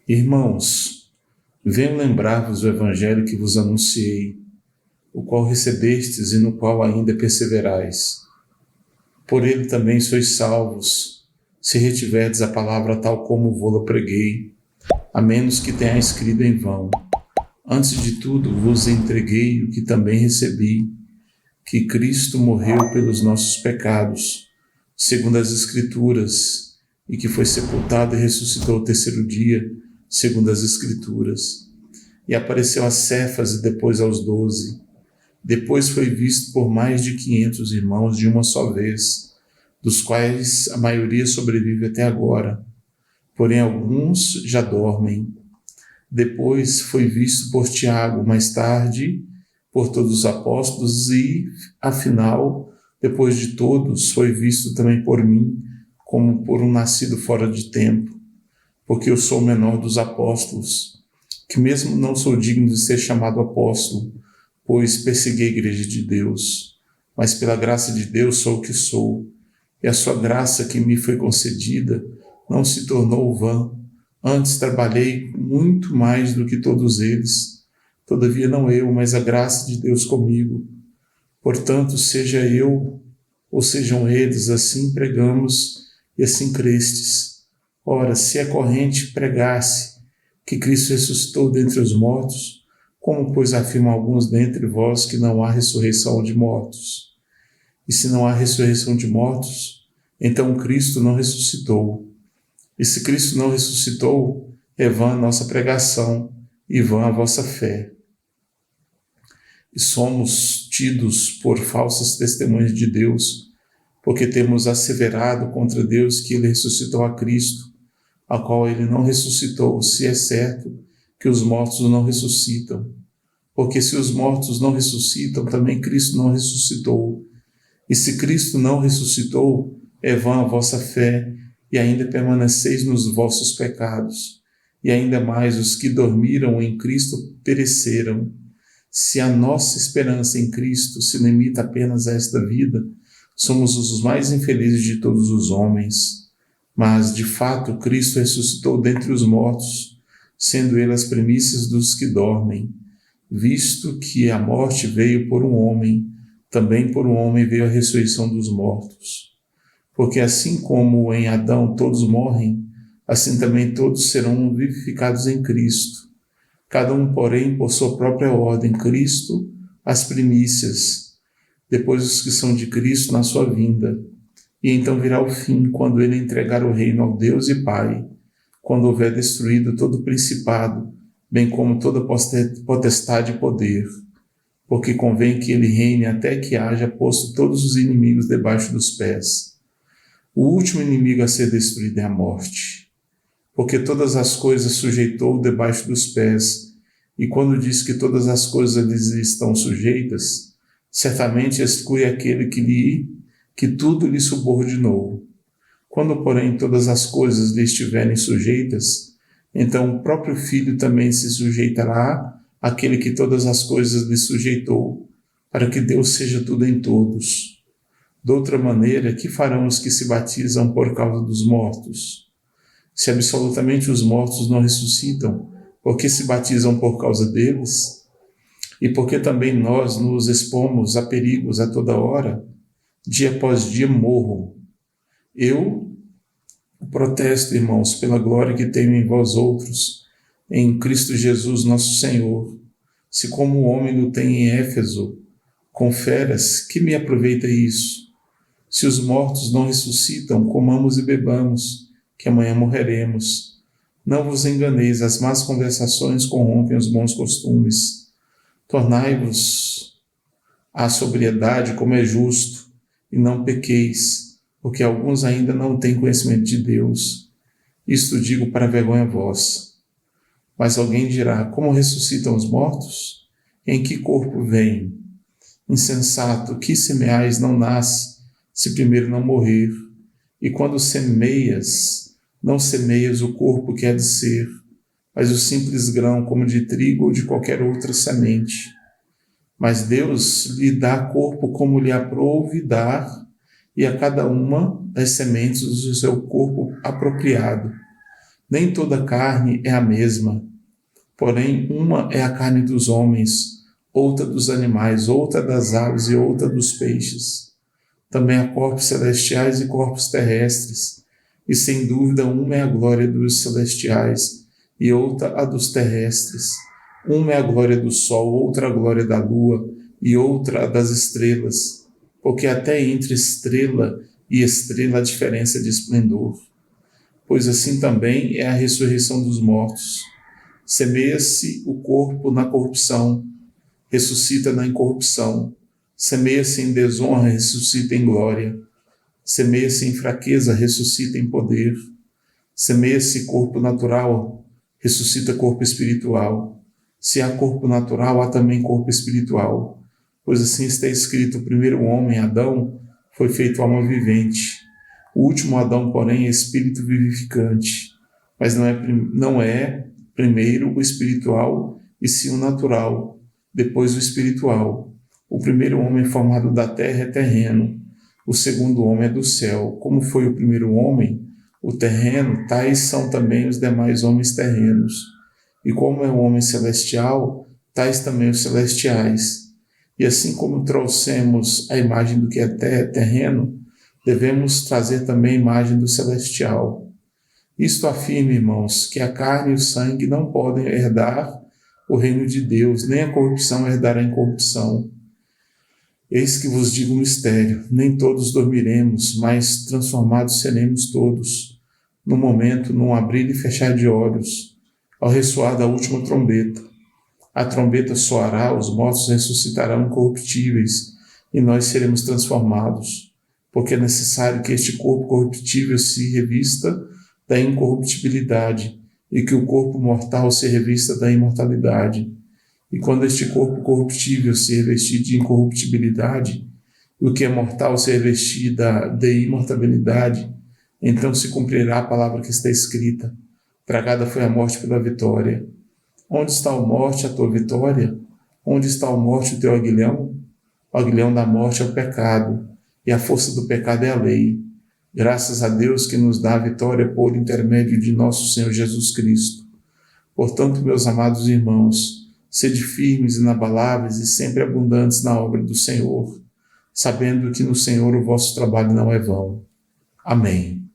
Irmãos, venho lembrar-vos do Evangelho que vos anunciei, o qual recebestes e no qual ainda perseverais. Por ele também sois salvos, se retiverdes a palavra tal como vô-la preguei, a menos que tenhais crido em vão. Antes de tudo vos entreguei o que também recebi, que Cristo morreu pelos nossos pecados, segundo as Escrituras, e que foi sepultado e ressuscitou ao terceiro dia, segundo as Escrituras. E apareceu a Cefas e depois aos 12. Depois foi visto por mais de 500 irmãos de uma só vez, dos quais a maioria sobrevive até agora, porém alguns já dormem. Depois foi visto por Tiago, mais tarde por todos os apóstolos e, afinal, depois de todos, foi visto também por mim, como por um nascido fora de tempo, porque eu sou o menor dos apóstolos, que mesmo não sou digno de ser chamado apóstolo, pois persegui a igreja de Deus, mas pela graça de Deus sou o que sou, e a sua graça que me foi concedida não se tornou vã. Antes trabalhei muito mais do que todos eles, todavia não eu, mas a graça de Deus comigo. Portanto, seja eu ou sejam eles, assim pregamos e assim crestes. Ora, se é corrente pregasse que Cristo ressuscitou dentre os mortos, como pois afirmam alguns dentre vós que não há ressurreição de mortos? E se não há ressurreição de mortos, então Cristo não ressuscitou. E se Cristo não ressuscitou, é vã a nossa pregação e vã a vossa fé. E somos tidos por falsas testemunhas de Deus, porque temos asseverado contra Deus que ele ressuscitou a Cristo, a qual ele não ressuscitou, se é certo que os mortos não ressuscitam. Porque se os mortos não ressuscitam, também Cristo não ressuscitou. E se Cristo não ressuscitou, é vã a vossa fé, e ainda permaneceis nos vossos pecados. E ainda mais os que dormiram em Cristo pereceram. Se a nossa esperança em Cristo se limita apenas a esta vida, somos os mais infelizes de todos os homens. Mas, de fato, Cristo ressuscitou dentre os mortos, sendo ele as primícias dos que dormem. Visto que a morte veio por um homem, também por um homem veio a ressurreição dos mortos. Porque assim como em Adão todos morrem, assim também todos serão vivificados em Cristo. Cada um, porém, por sua própria ordem, Cristo, as primícias, depois os que são de Cristo na sua vinda. E então virá o fim, quando ele entregar o reino ao Deus e Pai, quando houver destruído todo o principado, bem como toda potestade e poder, porque convém que ele reine até que haja posto todos os inimigos debaixo dos pés. O último inimigo a ser destruído é a morte, porque todas as coisas sujeitou debaixo dos pés, e quando diz que todas as coisas lhes estão sujeitas, certamente exclui aquele que tudo lhe subordinou. Quando, porém, todas as coisas lhe estiverem sujeitas, então o próprio Filho também se sujeitará àquele que todas as coisas lhe sujeitou, para que Deus seja tudo em todos. De outra maneira, que farão os que se batizam por causa dos mortos? Se absolutamente os mortos não ressuscitam, por que se batizam por causa deles? E porque também nós nos expomos a perigos a toda hora? Dia após dia morro. Eu protesto, irmãos, pela glória que tenho em vós outros, em Cristo Jesus nosso Senhor. Se como o homem o tem em Éfeso, com feras, que me aproveita isso? Se os mortos não ressuscitam, comamos e bebamos, que amanhã morreremos. Não vos enganeis, as más conversações corrompem os bons costumes. Tornai-vos à sobriedade como é justo, e não pequeis, porque alguns ainda não têm conhecimento de Deus. Isto digo para vergonha vossa. Mas alguém dirá, como ressuscitam os mortos? Em que corpo vêm? Insensato, que semeais não nasce, se primeiro não morrer? E quando semeias, não semeias o corpo que há de ser, mas o simples grão como de trigo ou de qualquer outra semente. mas Deus lhe dá corpo como lhe aprouve dar, e a cada uma das sementes do seu corpo apropriado. Nem toda carne é a mesma, porém uma é a carne dos homens, outra dos animais, outra das aves e outra dos peixes. Também há corpos celestiais e corpos terrestres, e sem dúvida uma é a glória dos celestiais e outra a dos terrestres. Uma é a glória do sol, outra a glória da lua e outra a das estrelas, porque até entre estrela e estrela há diferença de esplendor. Pois assim também é a ressurreição dos mortos. Semeia-se o corpo na corrupção, ressuscita na incorrupção. Semeia-se em desonra, ressuscita em glória. Semeia-se em fraqueza, ressuscita em poder. Semeia-se corpo natural, ressuscita corpo espiritual. Se há corpo natural, há também corpo espiritual. Pois assim está escrito: o primeiro homem, Adão, foi feito alma vivente. O último Adão, porém, é espírito vivificante. Mas não é primeiro o espiritual, e sim o natural, depois o espiritual. O primeiro homem formado da terra é terreno, o segundo homem é do céu. Como foi o primeiro homem, o terreno, tais são também os demais homens terrenos. E como é o homem celestial, tais também os celestiais. E assim como trouxemos a imagem do que é terreno, devemos trazer também a imagem do celestial. Isto afirma, irmãos, que a carne e o sangue não podem herdar o reino de Deus, nem a corrupção herdar a incorrupção. Eis que vos digo um mistério: nem todos dormiremos, mas transformados seremos todos, no momento, num abrir e fechar de olhos, ao ressoar da última trombeta. A trombeta soará, os mortos ressuscitarão incorruptíveis, e nós seremos transformados, porque é necessário que este corpo corruptível se revista da incorruptibilidade, e que o corpo mortal se revista da imortalidade. E quando este corpo corruptível se revestir de incorruptibilidade, e o que é mortal se revestir de imortalidade, então se cumprirá a palavra que está escrita: tragada foi a morte pela vitória. Onde está a morte, a tua vitória? Onde está a morte, o teu aguilhão? O aguilhão da morte é o pecado, e a força do pecado é a lei. Graças a Deus que nos dá a vitória por intermédio de nosso Senhor Jesus Cristo. Portanto, meus amados irmãos, sede firmes, inabaláveis e sempre abundantes na obra do Senhor, sabendo que no Senhor o vosso trabalho não é vão. Amém.